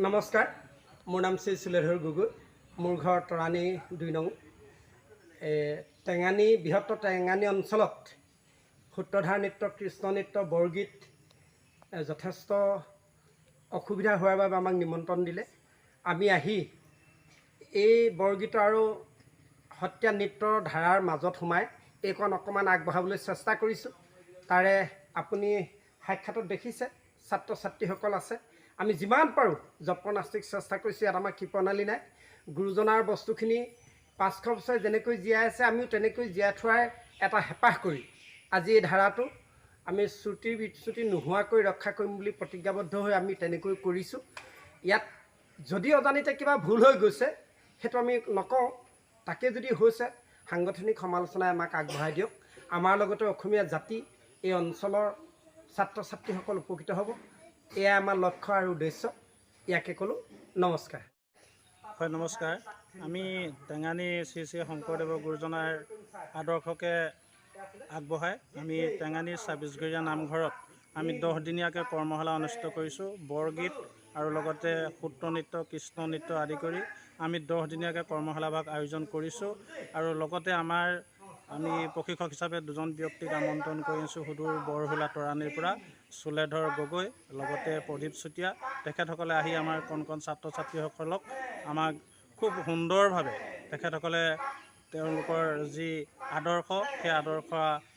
নমস্কাৰ, মোৰ নাম শ্ৰী সুলেধৰ গগৈ। মোৰ ঘৰ তৰাণী ২ নং। টেঙানী বৃহত্তৰ টেঙানী অঞ্চলত সূত্ৰধাৰ নৃত্য, কৃষ্ণ নৃত্য, বৰগীত যথেষ্ট অসুবিধা হোৱাৰ বাবে আমাক নিমন্ত্ৰণ দিলে। আমি আহি এই বৰগীত আৰু সত্ৰীয়া নৃত্যৰ ধাৰাৰ মাজত সোমাই এইকণ অকণমান আগবঢ়াবলৈ চেষ্টা কৰিছোঁ। তাৰে আপুনি সাক্ষাতত দেখিছে ছাত্ৰ ছাত্ৰীসকল আছে। আমি যিমান পাৰোঁ যৎপৰোনাস্তিক চেষ্টা কৰিছোঁ। ইয়াত আমাৰ কৃপণালী নাই। গুৰুজনাৰ বস্তুখিনি ৫০০ বছৰ যেনেকৈ জীয়াই আছে, আমিও তেনেকৈ জীয়াই থোৱাৰ এটা হেঁপাহ কৰি আজি এই ধাৰাটো আমি শ্ৰুতি বিচ্যুতি নোহোৱাকৈ ৰক্ষা কৰিম বুলি প্ৰতিজ্ঞাবদ্ধ হৈ আমি তেনেকৈ কৰিছোঁ। ইয়াত যদি অজানিতে কিবা ভুল হৈ গৈছে সেইটো আমি নকওঁ। তাকে যদি হৈছে সাংগঠনিক সমালোচনাই আমাক আগবঢ়াই দিয়ক। আমাৰ লগতে অসমীয়া জাতি, এই অঞ্চলৰ ছাত্ৰ ছাত্ৰীসকল উপকৃত হ'ব। এয়া আমাৰ লক্ষ্য আৰু উদ্দেশ্য। ইয়াকে ক'লোঁ। নমস্কাৰ। হয়, নমস্কাৰ। আমি টেঙানী শ্ৰী শ্ৰী শংকৰদেৱৰ গুৰুজনাৰ আদৰ্শকে আগবঢ়াই আমি টেঙানী ২৬ঘৰীয়া নামঘৰত আমি 10 দিনীয়াকৈ কৰ্মশালা অনুষ্ঠিত কৰিছোঁ। বৰগীত আৰু লগতে সূত্ৰ নৃত্য, কৃষ্ণ নৃত্য আদি কৰি আমি 10 দিনীয়াকৈ কৰ্মশালাভাগ আয়োজন কৰিছোঁ। আৰু লগতে আমি প্ৰশিক্ষক হিচাপে 2জন ব্যক্তিক আমন্ত্ৰণ কৰিছোঁ সুদূৰ বৰহোলা তৰাণীৰ পৰা, সুলেধৰ গগৈ লগতে প্ৰদীপ চুতীয়া। তেখেতসকলে আহি আমাৰ কণ ছাত্ৰ ছাত্ৰীসকলক আমাক খুব সুন্দৰভাৱে তেখেতসকলে তেওঁলোকৰ যি আদৰ্শ, সেই আদৰ্শ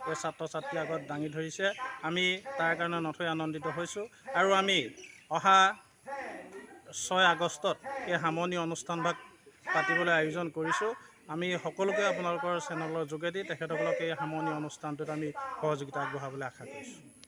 এই ছাত্ৰ ছাত্ৰীৰ আগত দাঙি ধৰিছে। আমি তাৰ কাৰণে নথৈ আনন্দিত হৈছোঁ। আৰু আমি অহা 6 আগষ্টত এই সামৰণি অনুষ্ঠানভাগ পাতিবলৈ আয়োজন কৰিছোঁ। আমি সকলোকে আপোনালোকৰ চেনেলৰ যোগেদি তেখেতসকলক এই সামৰণি অনুষ্ঠানটোত আমি সহযোগিতা আগবঢ়াবলৈ আশা কৰিছোঁ।